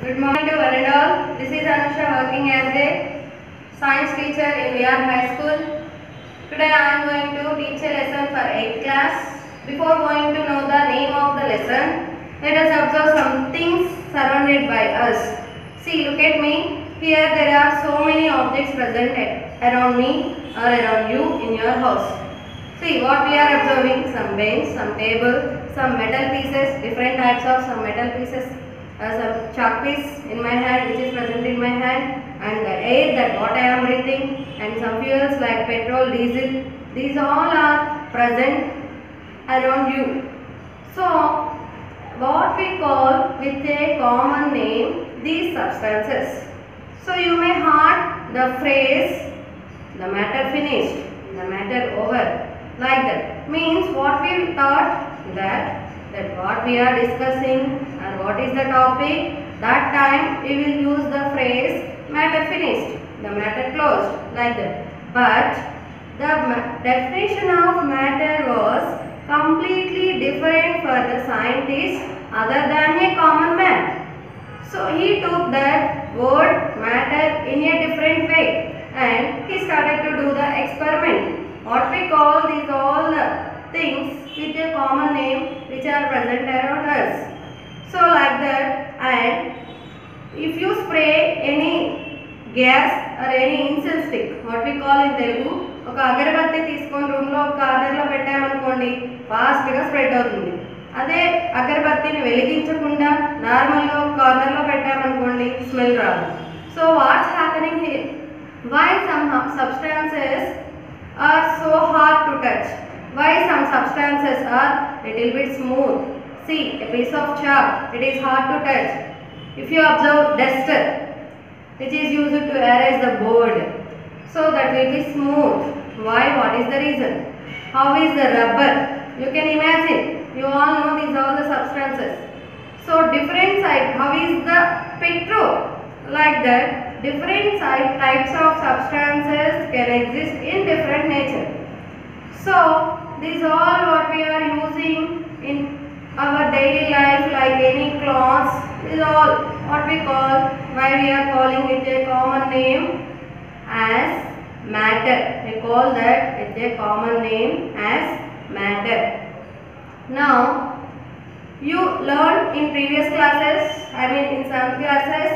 Good morning to one and all. This is Anusha working as a science teacher in VR High School. Today I am going to teach a lesson for 8th class. Before going to know the name of the lesson, let us observe some things surrounded by us. See, look at me. Here there are so many objects present around me or around you in your house. See what we are observing: some bench, some table, some metal pieces, different types of some metal pieces. Some chalk piece in my hand, which is present in my hand, and the air that what I am breathing, and some fuels like petrol, diesel. These all are present around you. So what we call with a common name these substances. So you may heard the phrase the matter finished, the matter over, like that. Means what we thought that what we are discussing and what is the topic, that time we will use the phrase matter finished, the matter closed, like that. But the definition of matter was completely different for the scientist other than a common man. So he took that word matter in a different way and he started to do the experiment. What we call these all things with a common name which are present around us. So like that, and if you spray any gas or any incense stick, what we call in Telugu, ఒక అగరబత్తి తీసుకొని room లో corner లో పెట్టామనుకోండి, fast గా spread అవుతుంది. అదే అగరబత్తిని వెలిగించకుండా normal గా corner లో పెట్టామనుకోండి, స్మెల్ రాదు. So what's happening here? Why some substances are so hard to touch? Why some substances are little bit smooth? See, a piece of chalk, it is hard to touch. If you observe duster, which is used to erase the board, so that will be smooth. Why? What is the reason? How is the rubber? You can imagine. You all know these are the substances. So different side. How is the petrol? Like that, different types of substances can exist in different nature. So these all what we are using in our daily life, like any cloths, is all what we call, why we are calling it a common name as matter. We call that with a common name as matter. Now you learned in previous classes, in some classes,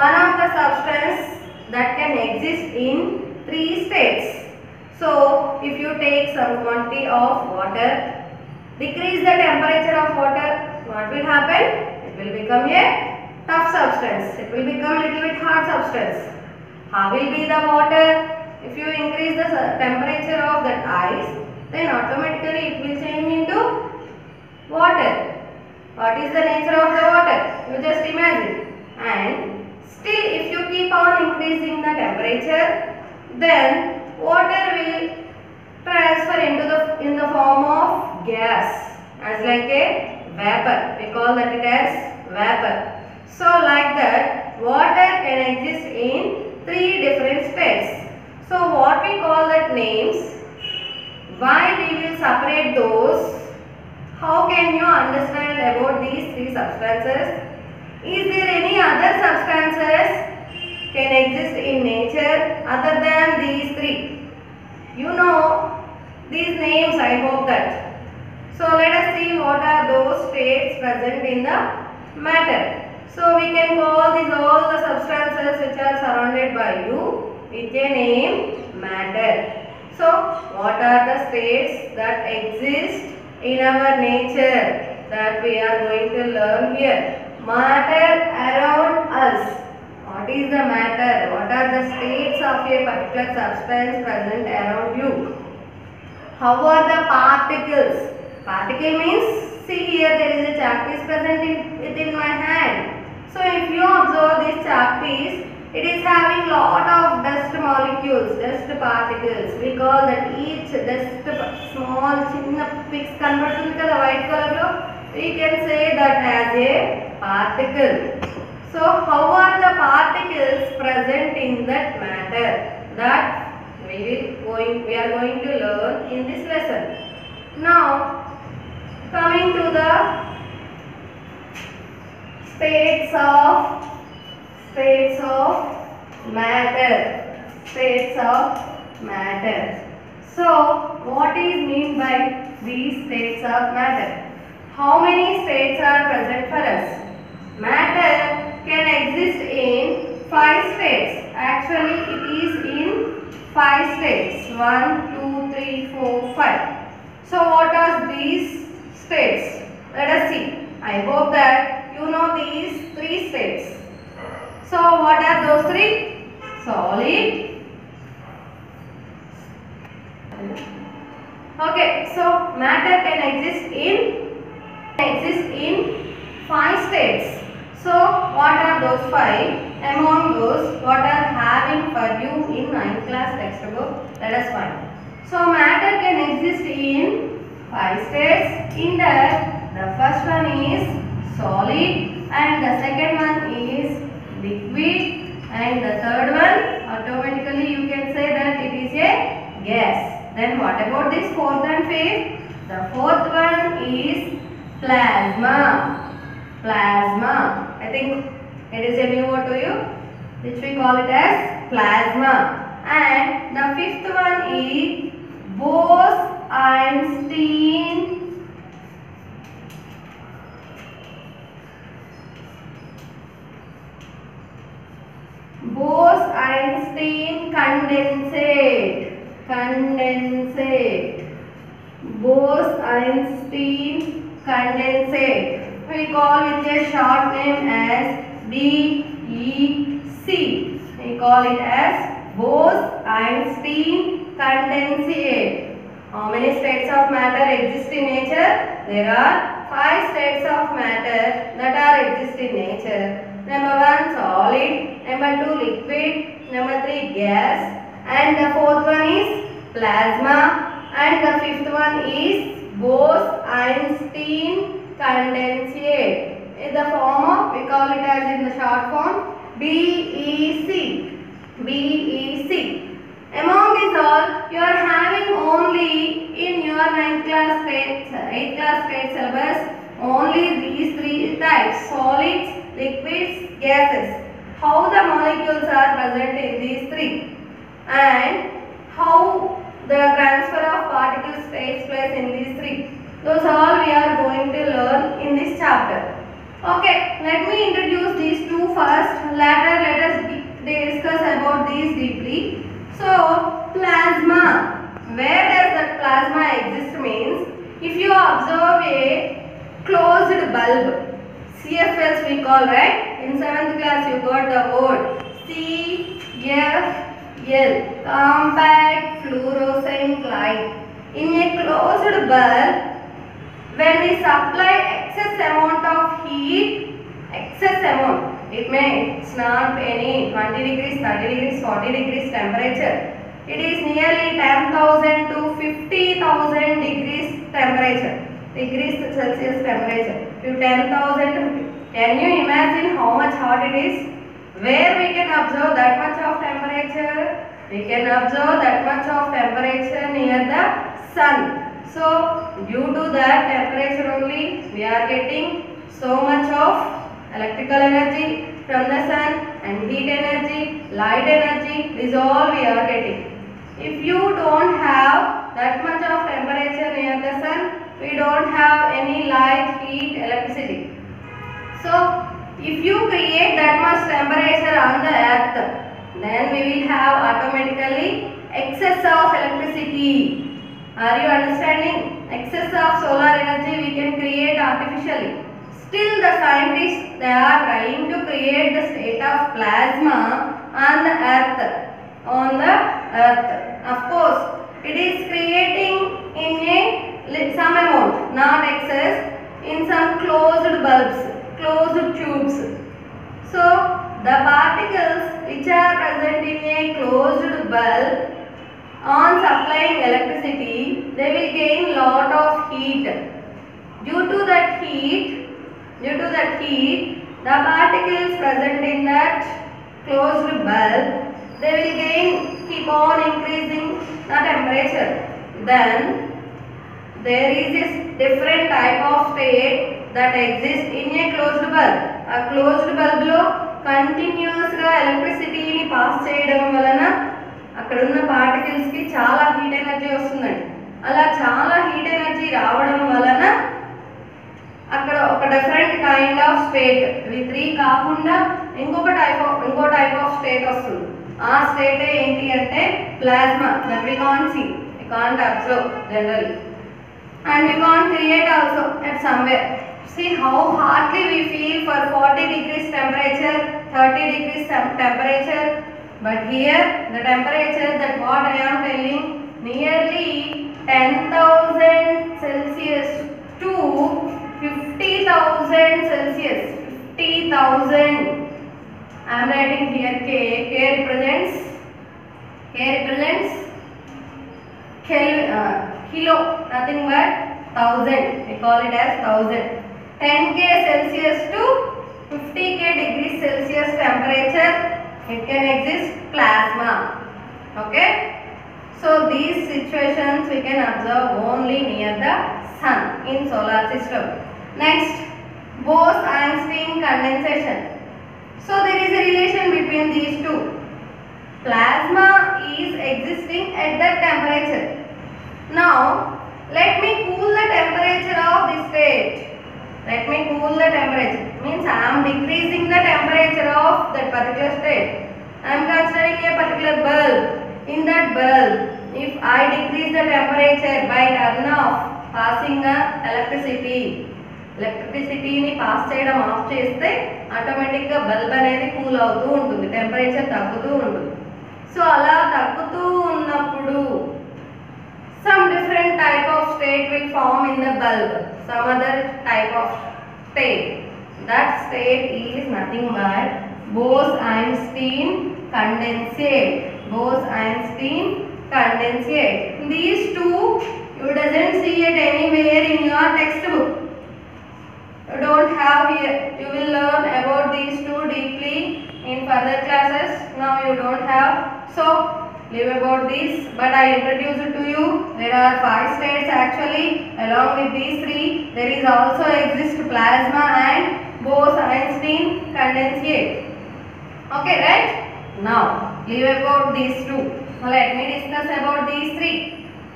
one of the substance that can exist in 3 states. So if you take some quantity of water, decrease the temperature of water, what will happen? It will become a tough substance. It will become a little bit hard substance. How will be the water? If you increase the temperature of that ice, then automatically it will change into water. What is the nature of the water? You just imagine. And still, if you keep on increasing the temperature, then water will transfer in the form of gas, as like a vapor. We call that it as vapor. So like that, water can exist in 3 different states. So what we call that names, why we will separate those? How can you understand about these 3 substances? Is there any other substances can exist in nature other than these 3? You know these names, I hope that. So let us see what are those states present in the matter. So we can call these all the substances which are surrounded by you with a name matter. So what are the states that exist in our nature that we are going to learn here? Matter around us. What is the matter? What are the states of a particular substance present around you? How are the particles? Particle means, see here there is a chalk piece present within my hand. So if you observe this chalk piece, it is having lot of dust molecules, dust particles. We call that each dust small chinna pics converted to the white color lo. We can say that as a particle. So how are the particles present in that matter? That we are going to learn in this lesson. Now coming to the states of states of matter. States of matter. So, what is mean by these states of matter? How many states are present for us? Matter can exist in 5 states. Actually, it is in 5 states. 1, 2, 3, 4, 5. So, what are these states? Let us see. I hope that you know these 3 states. So, what are those 3? Solid. Okay, so matter can exist in 5 states. So, what are those 5? Among those, what are having for you in 9th class textbook? Let us find. So, matter can exist in 5 states. In that, the first one is solid, and the second one is liquid, and the third one, automatically you can say that it is a gas. Then what about this fourth and fifth? The fourth one is plasma. Plasma. I think it is a new word to you, which we call it as plasma. And the fifth one is Bose-Einstein condensate. Condensate. Bose-Einstein condensate. We call it a short name as BEC. We call it as Bose-Einstein condensate. How many states of matter exist in nature? There are 5 states of matter that are exist in nature. Number 1 solid, number 2 liquid, number 3 gas, and the fourth one is plasma, and the fifth one is Bose-Einstein condensate. In the form of, we call it as in the short form BEC. BEC. Among these all, you are having only in your 9th class state, 8th class state syllabus, only these 3 types: solids, liquids, gases. How the molecules are present in these 3, and how the transfer of particles takes place in these 3. Those all we are going to learn in this chapter. Okay, let me introduce these 2 first. Later, let us discuss about these deeply. So, plasma. Where does that plasma exist means, if you observe a closed bulb, CFLs we call, right? In 7th class you got the word CFL, compact fluorescent light. In a closed bulb, when we supply excess amount of heat, excess amount, it's not any 20 degrees, 30 degrees, 40 degrees temperature. It is nearly 10,000 to 50,000 degrees temperature. Degrees Celsius temperature. To 10,000. Can you imagine how much hot it is? Where we can observe that much of temperature? We can observe that much of temperature near the sun. So, due to that temperature only, we are getting so much of electrical energy from the sun, and heat energy, light energy, this all we are getting. If you don't have that much of temperature near the sun, we don't have any light, heat, electricity. So, if you create that much temperature on the earth, then we will have automatically excess of electricity. Are you understanding? Excess of solar energy we can create artificially. Still the scientists, they are trying to create the state of plasma on the earth. Of course, it is creating in some amount, not excess, in some closed bulbs, closed tubes. So, the particles which are present in a closed bulb, on supplying electricity, they will gain lot of heat. Due to that heat, the particles present in that closed bulb, they will keep on increasing the temperature. Then there is this different type of state that exists in a closed bulb. A closed bulb లో continuous ఎలక్ట్రిసిటీని pass చేయడం వలన అక్కడ ఉన్న particles కి చాలా heat energy వస్తుందండి. అలా చాలా హీట్ ఎనర్జీ రావడం వలన అక్కడ ఒక డిఫరెంట్ కైండ్ ఆఫ్ స్టేట్, ఇవి 3 కాకుండా ఇంకో టైప్ ఆఫ్ స్టేట్ వస్తుంది. ఆ స్టేట్ ఏంటి అంటే plasma. That we can't see, we can't observe generally, and we can't create also at somewhere. See how hotly we feel for 40 degrees temperature, 30 degrees temperature, but here the temperature that what I am telling nearly 10,000 Celsius to 50,000 Celsius. 50,000. I am writing here K. K represents kilo, nothing but 1000. We call it as 1000. 10K Celsius to 50K degrees Celsius temperature, it can exist plasma. Okay. So these situations we can observe only near the sun in solar system. Next, Bose-Einstein condensation. So there is a relation between these two. Plasma is existing at that temperature. Now let me cool the temperature of this state. Let me cool the temperature. Means I am decreasing the temperature of that particular state. I am considering a particular bulb. In that bulb, if I decrease the temperature by turn off, passing a ఎలక్ట్రిసిటీని pass చేయడం off చేస్తే ఆటోమేటిక్గా bulb అనేది cool అవుతూ ఉంటుంది, temperature తగ్గుతూ ఉంటుంది. So అలా తగ్గుతూ ఉన్నప్పుడు some different type of state will form in the bulb, some other type of state. That state is nothing but Bose-Einstein condensate. Bose-Einstein condensate. These two you doesn't see it anywhere in your textbook. You don't have here. You will learn about these two deeply in further classes. Now you don't have. So leave about this, but I introduce it to you. There are 5 states actually. Along with these 3, there is also exist plasma and Bose-Einstein condensate. Okay, right? Now leave about these 2. Now let me discuss about these 3.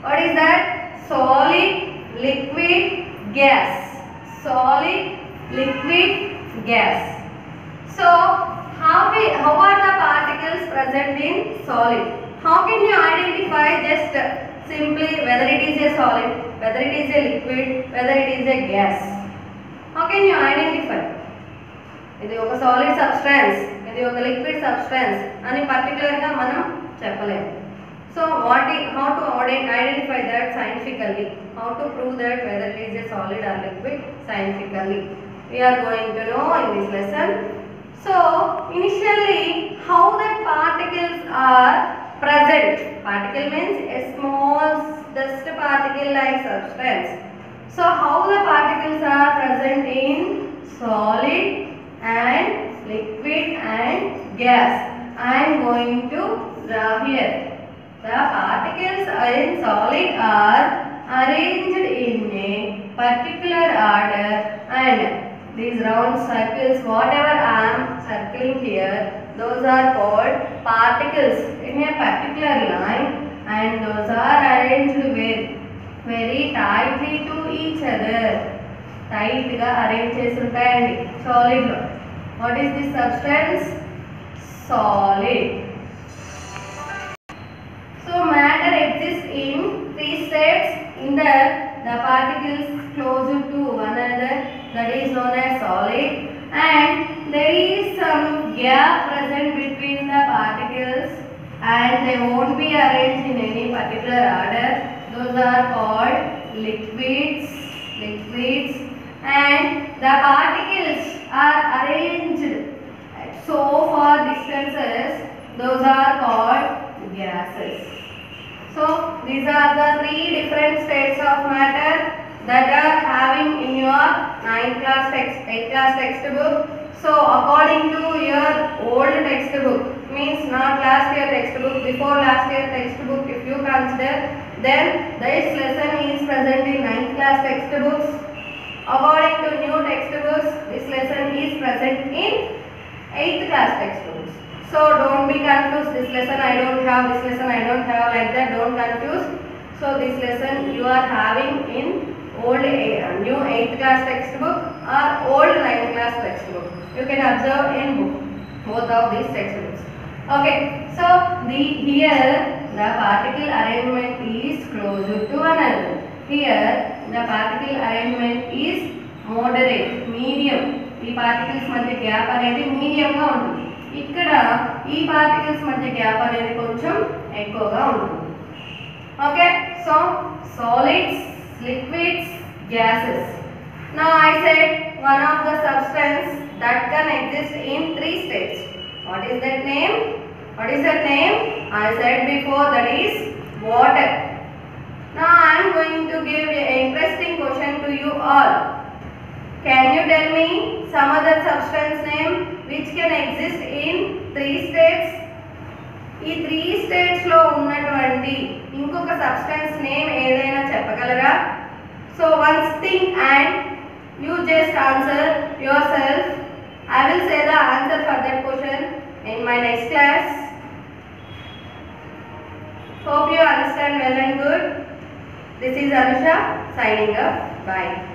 What is that? Solid, liquid, gas. Solid, liquid, gas. So how are the particles present in solid? How can you identify just simply whether it is a solid, whether it is a liquid, whether it is a gas? How can you identify? ఇది ఒక solid substance, ఇది ఒక liquid substance అని పర్టికులర్గా మనం చెప్పలేము. So how to identify that scientifically? How to prove that whether it is a solid or liquid scientifically? We are going to know in this lesson. So initially, how the particles are present. Particle means a small dust particle like substance. So how the particles are present in solid and liquid and gas? I am going to draw here. The particles in solid are arranged in a particular order, and these round circles, whatever I am circling here, those are called particles in a particular line, and those are arranged very tightly to each other. Tight ga arrange chesi untayandi solid lo. What is this substance? Solid. So matter exists in 3 states. In that the particles closer to one another, that is known as solid, and there is some gap present between the particles, and they won't be arranged in any particular order. Those are called liquids. And the particles are arranged at so far distances. Those are called gases. So these are the 3 different states of matter that are having in your 8th class textbook. So according to your old textbook, means not last year textbook, before last year textbook, if you consider, then this lesson is present in 9th class textbooks. According to new textbooks, this lesson is present in 8th class textbooks. So don't be confused. This lesson I don't have, this lesson I don't have, like that. Don't confuse. So this lesson you are having in new 8th class textbook or old 9th class textbook. You can observe in both of these textbooks. Okay. So here the particle arrangement is closer to one another. Here the particle arrangement is moderate, medium. ఈ particles మధ్య gap అనేది medium గా ఉంటుంది. ఇక్కడ ఈ particles మధ్య gap అనేది కొంచెం ఎక్కువగా ఉంటుంది. Okay, so solids, liquids, gases. Now I said one of the substance that can exist in 3 states. What is that name? What is that name? I said before, that is water. Now I am going to give an interesting question to you all. Can you tell me some other substance name which can exist in 3 states? ఈ 3 states లో ఉన్నటువంటి ఇంకొక substance name ఏదైనా చెప్పగలరా? So once think and you just answer yourself. I will say the answer for that question in my next class. Hope you understand well and good. This is Anusha signing off. Bye.